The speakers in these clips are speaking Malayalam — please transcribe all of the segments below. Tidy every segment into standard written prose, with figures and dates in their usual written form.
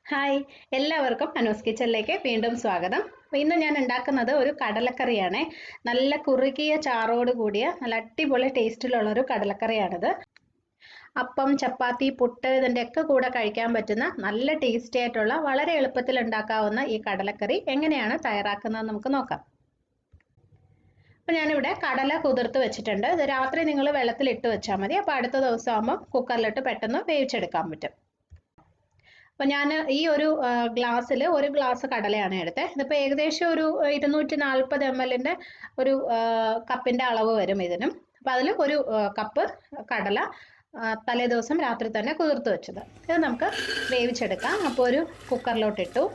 ഹായ്, എല്ലാവർക്കും അനൂസ് കിച്ചണിലേക്ക് വീണ്ടും സ്വാഗതം. അപ്പോൾ ഇന്ന് ഞാൻ ഉണ്ടാക്കുന്നത് ഒരു കടലക്കറിയാണ്. നല്ല കുറുകിയ ചാറോട് കൂടിയ നല്ല അടിപൊളി ടേസ്റ്റിലുള്ള ഒരു കടലക്കറിയാണിത്. അപ്പം, ചപ്പാത്തി, പുട്ട് ഇതിൻ്റെയൊക്കെ കൂടെ കഴിക്കാൻ പറ്റുന്ന നല്ല ടേസ്റ്റി ആയിട്ടുള്ള വളരെ എളുപ്പത്തിൽ ഉണ്ടാക്കാവുന്ന ഈ കടലക്കറി എങ്ങനെയാണ് തയ്യാറാക്കുന്നത് നമുക്ക് നോക്കാം. അപ്പോൾ ഞാനിവിടെ കടല കുതിർത്ത് വെച്ചിട്ടുണ്ട്. ഇത് രാത്രി നിങ്ങൾ വെള്ളത്തിലിട്ട് വെച്ചാൽ മതി. അപ്പോൾ അടുത്ത ദിവസം ആകുമ്പോൾ കുക്കറിലിട്ട് പെട്ടെന്ന് വേവിച്ചെടുക്കാൻ പറ്റും. അപ്പോൾ ഞാൻ ഈ ഒരു ഗ്ലാസ്സിൽ ഒരു ഗ്ലാസ് കടലയാണ് എടുത്തത്. ഇതിപ്പോൾ ഏകദേശം ഒരു 240 ml ഒരു കപ്പിൻ്റെ അളവ് വരും ഇതിനും. അപ്പോൾ അതിൽ ഒരു കപ്പ് കടല തലേ ദിവസം രാത്രി തന്നെ കുതിർത്ത് വെച്ചത്. ഇത് നമുക്ക് വേവിച്ചെടുക്കാം. അപ്പോൾ ഒരു കുക്കറിലോട്ട് ഇട്ടു.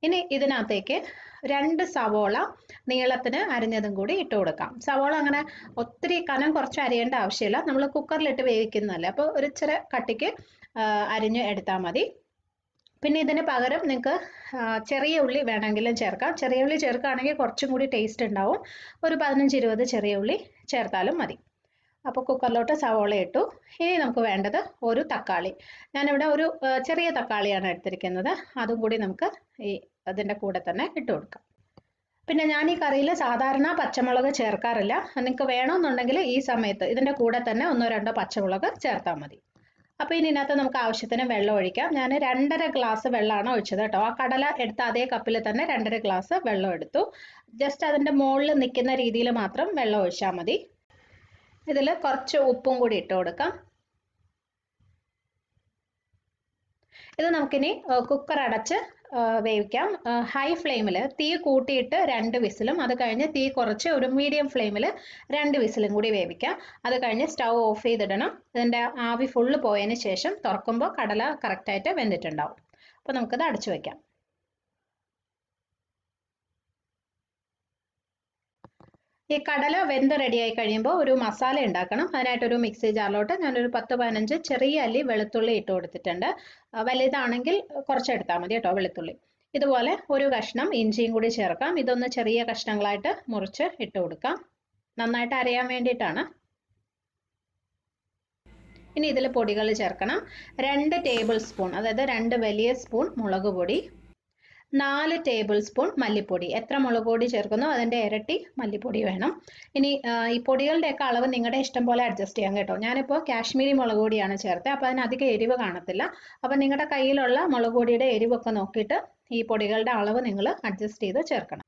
ഇനി ഇതിനകത്തേക്ക് 2 സവോള നീളത്തിന് അരിഞ്ഞതും കൂടി ഇട്ട് കൊടുക്കാം. സവോള അങ്ങനെ ഒത്തിരി കനം കുറച്ച് അരിയേണ്ട ആവശ്യമില്ല, നമ്മൾ കുക്കറിലിട്ട് വേവിക്കുന്നതല്ലേ, അപ്പോൾ ഒരു ഇച്ചിരി കട്ടിക്ക് അരിഞ്ഞ് എടുത്താൽ മതി. പിന്നെ ഇതിന് പകരം നിങ്ങൾക്ക് ചെറിയ ഉള്ളി വേണമെങ്കിലും ചേർക്കാം. ചെറിയ ഉള്ളി ചേർക്കുകയാണെങ്കിൽ കുറച്ചും കൂടി ടേസ്റ്റ് ഉണ്ടാവും. ഒരു 15-20 ചെറിയ ഉള്ളി ചേർത്താലും മതി. അപ്പോൾ കുക്കറിലോട്ട് സവോള ഇട്ടു. ഇനി നമുക്ക് വേണ്ടത് ഒരു തക്കാളി. ഞാനിവിടെ ഒരു ചെറിയ തക്കാളിയാണ് എടുത്തിരിക്കുന്നത്. അതും കൂടി നമുക്ക് അതിൻ്റെ കൂടെ തന്നെ ഇട്ട് കൊടുക്കാം. പിന്നെ ഞാൻ ഈ കറിയിൽ സാധാരണ പച്ചമുളക് ചേർക്കാറില്ല. നിങ്ങൾക്ക് വേണമെന്നുണ്ടെങ്കിൽ ഈ സമയത്ത് ഇതിൻ്റെ കൂടെ തന്നെ 1-2 പച്ചമുളക് ചേർത്താൽ മതി. അപ്പോൾ ഇനി ഇതിനകത്ത് നമുക്ക് ആവശ്യത്തിന് വെള്ളം ഒഴിക്കാം. ഞാൻ 2.5 ഗ്ലാസ് വെള്ളമാണ് ഒഴിച്ചത് കേട്ടോ. ആ കടല എടുത്ത അതേ കപ്പിൽ തന്നെ 2.5 ഗ്ലാസ് വെള്ളം എടുത്തു. ജസ്റ്റ് അതിൻ്റെ മുകളിൽ നിൽക്കുന്ന രീതിയിൽ മാത്രം വെള്ളം ഒഴിച്ചാൽ മതി. ഇതിൽ കുറച്ച് ഉപ്പും കൂടി ഇട്ട് കൊടുക്കാം. ഇത് നമുക്കിനി കുക്കർ അടച്ച് വേവിക്കാം. ഹൈ ഫ്ലെയിമിൽ തീ കൂട്ടിയിട്ട് 2 വിസിലും, അത് കഴിഞ്ഞ് തീ കുറച്ച് ഒരു മീഡിയം ഫ്ലെയിമിൽ 2 വിസിലും കൂടി വേവിക്കാം. അത് കഴിഞ്ഞ് സ്റ്റൗ ഓഫ് ചെയ്തിടണം. ഇതിൻ്റെ ആവി ഫുള്ള് പോയതിന് ശേഷം തുറക്കുമ്പോൾ കടല കറക്റ്റായിട്ട് വെന്തിട്ടുണ്ടാവും. അപ്പോൾ നമുക്കത് അടച്ചു വയ്ക്കാം. ഈ കടല വെന്ത് റെഡിയായി കഴിയുമ്പോൾ ഒരു മസാല ഉണ്ടാക്കണം. അതിനായിട്ടൊരു മിക്സി ജാറിലോട്ട് ഞാനൊരു 10-15 ചെറിയ അല്ലി വെളുത്തുള്ളി ഇട്ട് കൊടുത്തിട്ടുണ്ട്. വലുതാണെങ്കിൽ കുറച്ചെടുത്താൽ മതി കേട്ടോ വെളുത്തുള്ളി. ഇതുപോലെ ഒരു കഷ്ണം ഇഞ്ചിയും കൂടി ചേർക്കാം. ഇതൊന്ന് ചെറിയ കഷ്ണങ്ങളായിട്ട് മുറിച്ച് ഇട്ട് കൊടുക്കാം, നന്നായിട്ട് അരയാൻ വേണ്ടിയിട്ടാണ്. ഇനി ഇതിൽ പൊടികൾ ചേർക്കണം. 2 ടേബിൾ സ്പൂൺ, അതായത് 2 വലിയ സ്പൂൺ മുളക് പൊടി, 4 ടേബിൾ സ്പൂൺ മല്ലിപ്പൊടി. എത്ര മുളക് പൊടി ചേർക്കുന്നോ അതിൻ്റെ ഇരട്ടി മല്ലിപ്പൊടി വേണം. ഇനി ഈ പൊടികളുടെയൊക്കെ അളവ് നിങ്ങളുടെ ഇഷ്ടം പോലെ അഡ്ജസ്റ്റ് ചെയ്യാം കേട്ടോ. ഞാനിപ്പോൾ കാശ്മീരി മുളക് പൊടിയാണ് ചേർത്തത്, അപ്പോൾ അതിന് അധികം എരിവ് കാണത്തില്ല. അപ്പോൾ നിങ്ങളുടെ കയ്യിലുള്ള മുളക് പൊടിയുടെ എരിവൊക്കെ നോക്കിയിട്ട് ഈ പൊടികളുടെ അളവ് നിങ്ങൾ അഡ്ജസ്റ്റ് ചെയ്ത് ചേർക്കണം.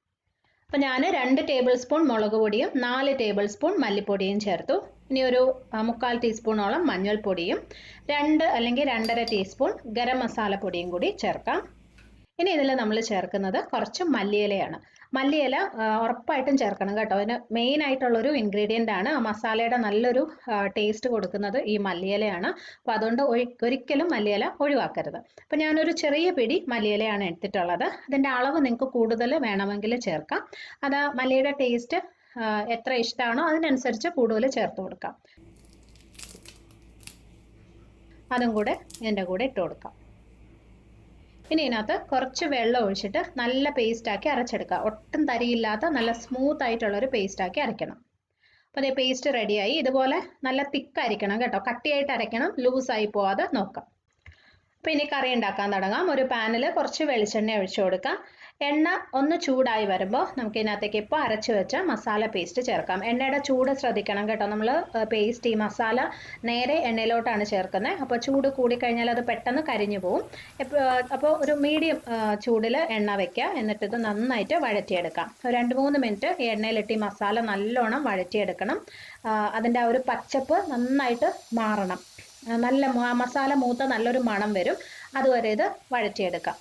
അപ്പോൾ ഞാൻ 2 ടേബിൾ സ്പൂൺ മുളക് പൊടിയും 4 ടേബിൾ സ്പൂൺ മല്ലിപ്പൊടിയും ചേർത്തു. ഇനി ഒരു 1/4 ടീസ്പൂണോളം മഞ്ഞൾപ്പൊടിയും 2 അല്ലെങ്കിൽ 2.5 ടീസ്പൂൺ ഗരം മസാല പൊടിയും കൂടി ചേർക്കാം. ഇനി ഇതിൽ നമ്മൾ ചേർക്കുന്നത് കുറച്ച് മല്ലിയിലയാണ്. മല്ലിയില ഉറപ്പായിട്ടും ചേർക്കണം കേട്ടോ. അതിന് മെയിൻ ആയിട്ടുള്ളൊരു ഇൻഗ്രീഡിയൻ്റ് ആണ്. മസാലയുടെ നല്ലൊരു ടേസ്റ്റ് കൊടുക്കുന്നത് ഈ മല്ലിയിലയാണ്. അപ്പോൾ അതുകൊണ്ട് ഒരിക്കലും മല്ലിയില ഒഴിവാക്കരുത്. അപ്പോൾ ഞാനൊരു ചെറിയ പിടി മല്ലിയിലയാണ് എടുത്തിട്ടുള്ളത്. അതിൻ്റെ അളവ് നിങ്ങൾക്ക് കൂടുതൽ വേണമെങ്കിൽ ചേർക്കാം. അത് മല്ലിയുടെ ടേസ്റ്റ് എത്ര ഇഷ്ടമാണോ അതിനനുസരിച്ച് കൂടുതൽ ചേർത്ത് കൊടുക്കാം. അതും കൂടെ ഇതിൻ്റെ കൂടെ ഇട്ട് കൊടുക്കാം. ഇനി ഇതിനകത്ത് കുറച്ച് വെള്ളം ഒഴിച്ചിട്ട് നല്ല പേസ്റ്റാക്കി അരച്ചെടുക്കുക. ഒട്ടും തരിയില്ലാത്ത നല്ല സ്മൂത്ത് ആയിട്ടുള്ളൊരു പേസ്റ്റാക്കി അരയ്ക്കണം. അപ്പോൾ അതേ പേസ്റ്റ് റെഡിയായി. ഇതുപോലെ നല്ല തിക്കായിരിക്കണം കേട്ടോ, കട്ടിയായിട്ട് അരയ്ക്കണം, ലൂസായി പോവാതെ നോക്കാം. അപ്പോൾ ഇനി കറി ഉണ്ടാക്കാൻ തുടങ്ങാം. ഒരു പാനിൽ കുറച്ച് വെളിച്ചെണ്ണ ഒഴിച്ചു കൊടുക്കാം. എണ്ണ ഒന്ന് ചൂടായി വരുമ്പോൾ നമുക്ക് ഇതിനകത്തേക്ക് ഇപ്പോൾ അരച്ച് വെച്ച മസാല പേസ്റ്റ് ചേർക്കാം. എണ്ണയുടെ ചൂട് ശ്രദ്ധിക്കണം കേട്ടോ. നമ്മൾ പേസ്റ്റ് ഈ മസാല നേരെ എണ്ണയിലോട്ടാണ് ചേർക്കുന്നത്. അപ്പോൾ ചൂട് കൂടിക്കഴിഞ്ഞാൽ അത് പെട്ടെന്ന് കരിഞ്ഞു പോവും. അപ്പോൾ ഒരു മീഡിയം ചൂടിൽ എണ്ണ വയ്ക്കുക. എന്നിട്ട് ഇത് നന്നായിട്ട് വഴറ്റിയെടുക്കാം. 2-3 മിനിറ്റ് ഈ എണ്ണയിലിട്ട് ഈ മസാല നല്ലോണം വഴറ്റിയെടുക്കണം. അതിൻ്റെ ആ ഒരു പച്ചപ്പ് നന്നായിട്ട് മാറണം. നല്ല മസാല മൂത്ത നല്ലൊരു മണം വരും. അതുവരെ ഇത് വഴറ്റിയെടുക്കാം.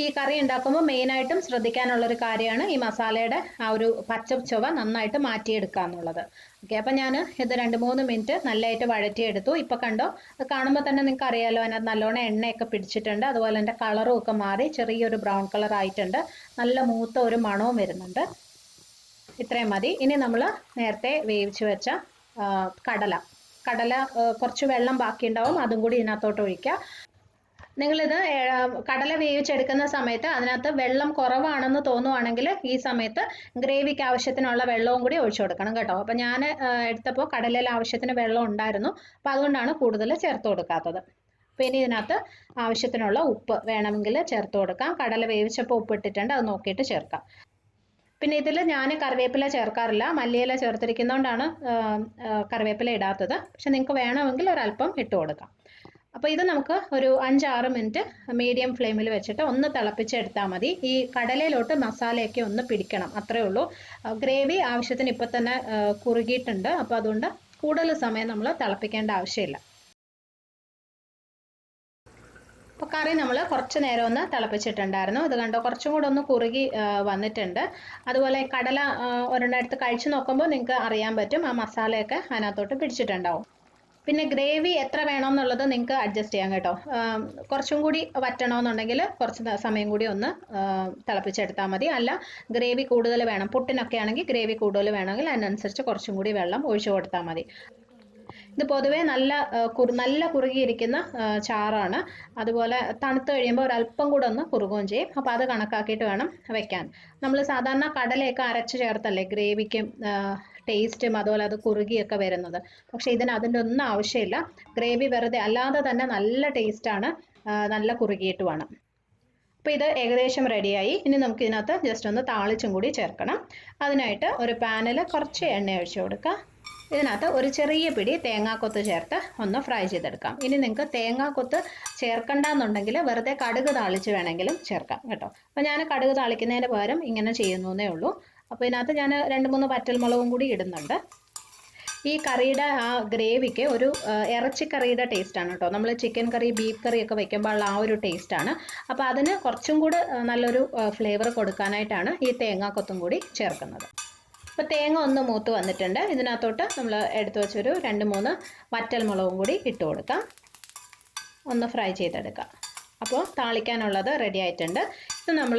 ഈ കറി ഉണ്ടാക്കുമ്പോൾ മെയിനായിട്ടും ശ്രദ്ധിക്കാനുള്ളൊരു കാര്യമാണ് ഈ മസാലയുടെ ആ ഒരു പച്ച ചുവ നന്നായിട്ട് മാറ്റിയെടുക്കുക എന്നുള്ളത്. ഓക്കെ, അപ്പം ഞാൻ ഇത് 2-3 മിനിറ്റ് നല്ലതായിട്ട് വഴറ്റിയെടുത്തു. ഇപ്പോൾ കണ്ടോ, കാണുമ്പോൾ തന്നെ നിങ്ങൾക്ക് അറിയാമല്ലോ, അതിനകത്ത് നല്ലോണം എണ്ണയൊക്കെ പിടിച്ചിട്ടുണ്ട്. അതുപോലെ എൻ്റെ കളറും ഒക്കെ മാറി ചെറിയൊരു ബ്രൗൺ കളർ ആയിട്ടുണ്ട്. നല്ല മൂത്ത ഒരു മണവും വരുന്നുണ്ട്. ഇത്രയും മതി. ഇനി നമ്മൾ നേരത്തെ വേവിച്ച് വെച്ച കടല കുറച്ച് വെള്ളം ബാക്കിയുണ്ടാവും, അതും കൂടി ഇതിനകത്തോട്ട് ഒഴിക്കുക. നിങ്ങളിത് കടല വേവിച്ചെടുക്കുന്ന സമയത്ത് അതിനകത്ത് വെള്ളം കുറവാണെന്ന് തോന്നുവാണെങ്കിൽ ഈ സമയത്ത് ഗ്രേവിക്ക് ആവശ്യത്തിനുള്ള വെള്ളവും കൂടി ഒഴിച്ചു കൊടുക്കണം കേട്ടോ. അപ്പം ഞാൻ എടുത്തപ്പോൾ കടലയിൽ ആവശ്യത്തിന് വെള്ളം ഉണ്ടായിരുന്നു, അപ്പോൾ അതുകൊണ്ടാണ് കൂടുതൽ ചേർത്ത് കൊടുക്കാത്തത്. അപ്പോൾ ഇനി ഇതിനകത്ത് ആവശ്യത്തിനുള്ള ഉപ്പ് വേണമെങ്കിൽ ചേർത്ത് കൊടുക്കാം. കടല വേവിച്ചപ്പോൾ ഉപ്പ് ഇട്ടിട്ടുണ്ട്, അത് നോക്കിയിട്ട് ചേർക്കാം. പിന്നെ ഇതിൽ ഞാൻ കറിവേപ്പില ചേർക്കാറില്ല, മല്ലിയില ചേർത്തിരിക്കുന്നതുകൊണ്ടാണ് കറിവേപ്പില ഇടാത്തത്. പക്ഷെ നിങ്ങൾക്ക് വേണമെങ്കിൽ ഒരല്പം ഇട്ട് കൊടുക്കാം. അപ്പോൾ ഇത് നമുക്ക് ഒരു 5-6 മിനിറ്റ് മീഡിയം ഫ്ലെയിമിൽ വെച്ചിട്ട് ഒന്ന് തിളപ്പിച്ചെടുത്താൽ മതി. ഈ കടലയിലോട്ട് മസാലയൊക്കെ ഒന്ന് പിടിക്കണം, അത്രേ ഉള്ളൂ. ഗ്രേവി ആവശ്യത്തിന് ഇപ്പം തന്നെ കുറുകിയിട്ടുണ്ട്, അപ്പോൾ അതുകൊണ്ട് കൂടുതൽ സമയം നമ്മൾ തിളപ്പിക്കേണ്ട ആവശ്യമില്ല. അപ്പോൾ കറി നമ്മൾ കുറച്ച് നേരം ഒന്ന് തിളപ്പിച്ചിട്ടുണ്ടായിരുന്നു. ഇത് കണ്ടോ, കുറച്ചും കൂടെ ഒന്ന് കുറുകി വന്നിട്ടുണ്ട്. അതുപോലെ കടല ഒരെണ്ണെടുത്ത് കഴിച്ചു നോക്കുമ്പോൾ നിങ്ങൾക്ക് അറിയാൻ പറ്റും, ആ മസാലയൊക്കെ അതിനകത്തോട്ട് പിടിച്ചിട്ടുണ്ടാവും. പിന്നെ ഗ്രേവി എത്ര വേണമെന്നുള്ളത് നിങ്ങൾക്ക് അഡ്ജസ്റ്റ് ചെയ്യാം കേട്ടോ. കുറച്ചും കൂടി വറ്റണമെന്നുണ്ടെങ്കിൽ കുറച്ച് സമയം കൂടി ഒന്ന് തിളപ്പിച്ചെടുത്താൽ മതി. അല്ല ഗ്രേവി കൂടുതൽ വേണം, പുട്ടിനൊക്കെ ആണെങ്കിൽ ഗ്രേവി കൂടുതൽ വേണമെങ്കിൽ അതിനനുസരിച്ച് കുറച്ചും കൂടി വെള്ളം ഒഴിച്ചു കൊടുത്താൽ മതി. ഇത് പൊതുവേ നല്ല കുറുകിയിരിക്കുന്ന ചാറാണ്. അതുപോലെ തണുത്ത് കഴിയുമ്പോൾ ഒരല്പം കൂടെ ഒന്ന് കുറുകുകയും ചെയ്യും. അപ്പോൾ അത് കണക്കാക്കിയിട്ട് വേണം വെക്കാൻ. നമ്മൾ സാധാരണ കടലയൊക്കെ അരച്ച് ചേർത്തല്ലേ ഗ്രേവിക്കും ടേസ്റ്റും അതുപോലെ അത് കുറുകിയൊക്കെ വരുന്നത്. പക്ഷേ ഇതിന് അതിൻ്റെ ഒന്നും ആവശ്യമില്ല. ഗ്രേവി വെറുതെ അല്ലാതെ തന്നെ നല്ല ടേസ്റ്റാണ്, നല്ല കുറുകിയിട്ട് വേണം. അപ്പോൾ ഇത് ഏകദേശം റെഡിയായി. ഇനി നമുക്ക് ഇതിനകത്ത് ജസ്റ്റ് ഒന്ന് താളിച്ചും കൂടി ചേർക്കണം. അതിനായിട്ട് ഒരു പാനിൽ കുറച്ച് എണ്ണ ഒഴിച്ചു കൊടുക്കുക. ഇതിനകത്ത് ഒരു ചെറിയ പിടി തേങ്ങാക്കൊത്ത് ചേർത്ത് ഒന്ന് ഫ്രൈ ചെയ്തെടുക്കാം. ഇനി നിങ്ങൾക്ക് തേങ്ങാക്കൊത്ത് ചേർക്കണ്ടെന്നുണ്ടെങ്കിൽ വെറുതെ കടുക് താളിച്ച് വേണമെങ്കിലും ചേർക്കാം കേട്ടോ. അപ്പോൾ ഞാൻ കടുക് താളിക്കുന്നതിന് പകരം ഇങ്ങനെ ചെയ്യുന്നേ ഉള്ളൂ. അപ്പോൾ ഇതിനകത്ത് ഞാൻ 2-3 വറ്റൽമുളകും കൂടി ഇടുന്നുണ്ട്. ഈ കറിയുടെ ആ ഗ്രേവിക്ക് ഒരു ഇറച്ചിക്കറിയുടെ ടേസ്റ്റാണ് കേട്ടോ. നമ്മൾ ചിക്കൻ കറി, ബീഫ് കറി ഒക്കെ വെക്കുമ്പോൾ ആ ഒരു ടേസ്റ്റാണ്. അപ്പോൾ അതിന് കുറച്ചും കൂടി നല്ലൊരു ഫ്ലേവർ കൊടുക്കാനായിട്ടാണ് ഈ തേങ്ങാക്കൊത്തും കൂടി ചേർക്കുന്നത്. അപ്പോൾ തേങ്ങ ഒന്ന് മൂത്ത് വന്നിട്ടുണ്ട്. ഇതിനകത്തോട്ട് നമ്മൾ എടുത്തു വെച്ചൊരു 2-3 വറ്റൽമുളകും കൂടി ഇട്ട് കൊടുക്കാം. ഒന്ന് ഫ്രൈ ചെയ്തെടുക്കാം. അപ്പോൾ താളിക്കാനുള്ളത് റെഡി ആയിട്ടുണ്ട്. ഇത് നമ്മൾ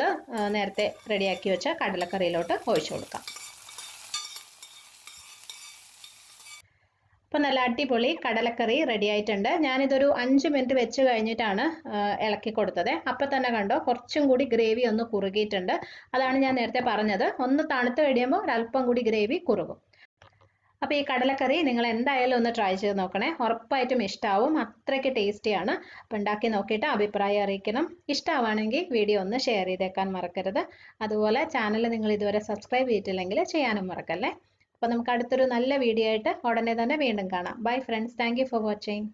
നേരത്തെ റെഡിയാക്കി വെച്ച കടലക്കറിയിലോട്ട് ഒഴിച്ചു കൊടുക്കാം. അപ്പോൾ നല്ല അടിപൊളി കടലക്കറി റെഡി ആയിട്ടുണ്ട്. ഞാനിതൊരു 5 മിനിറ്റ് വെച്ച് കഴിഞ്ഞിട്ടാണ് ഇളക്കി കൊടുത്തത്. അപ്പം തന്നെ കണ്ടോ, കുറച്ചും കൂടി ഗ്രേവി ഒന്ന് കുറുകിയിട്ടുണ്ട്. അതാണ് ഞാൻ നേരത്തെ പറഞ്ഞത്, ഒന്ന് തണുത്ത് കഴിയുമ്പോൾ ഒരല്പം കൂടി ഗ്രേവി കുറുകും. അപ്പോൾ ഈ കടലക്കറി നിങ്ങൾ എന്തായാലും ഒന്ന് ട്രൈ ചെയ്ത് നോക്കണേ, ഉറപ്പായിട്ടും ഇഷ്ടമാവും. അത്രയ്ക്ക് ടേസ്റ്റിയാണ്. അപ്പോൾ ഉണ്ടാക്കി നോക്കിയിട്ട് അഭിപ്രായം അറിയിക്കണം. ഇഷ്ടമാണെങ്കിൽ വീഡിയോ ഒന്ന് ഷെയർ ചെയ്തേക്കാൻ മറക്കരുത്. അതുപോലെ ചാനൽ നിങ്ങൾ ഇതുവരെ സബ്സ്ക്രൈബ് ചെയ്തിട്ടില്ലെങ്കിൽ ചെയ്യാനും മറക്കല്ലേ. അപ്പോൾ നമുക്ക് അടുത്തൊരു നല്ല വീഡിയോ ആയിട്ട് ഉടനെ തന്നെ വീണ്ടും കാണാം. Bye friends, thank you for watching.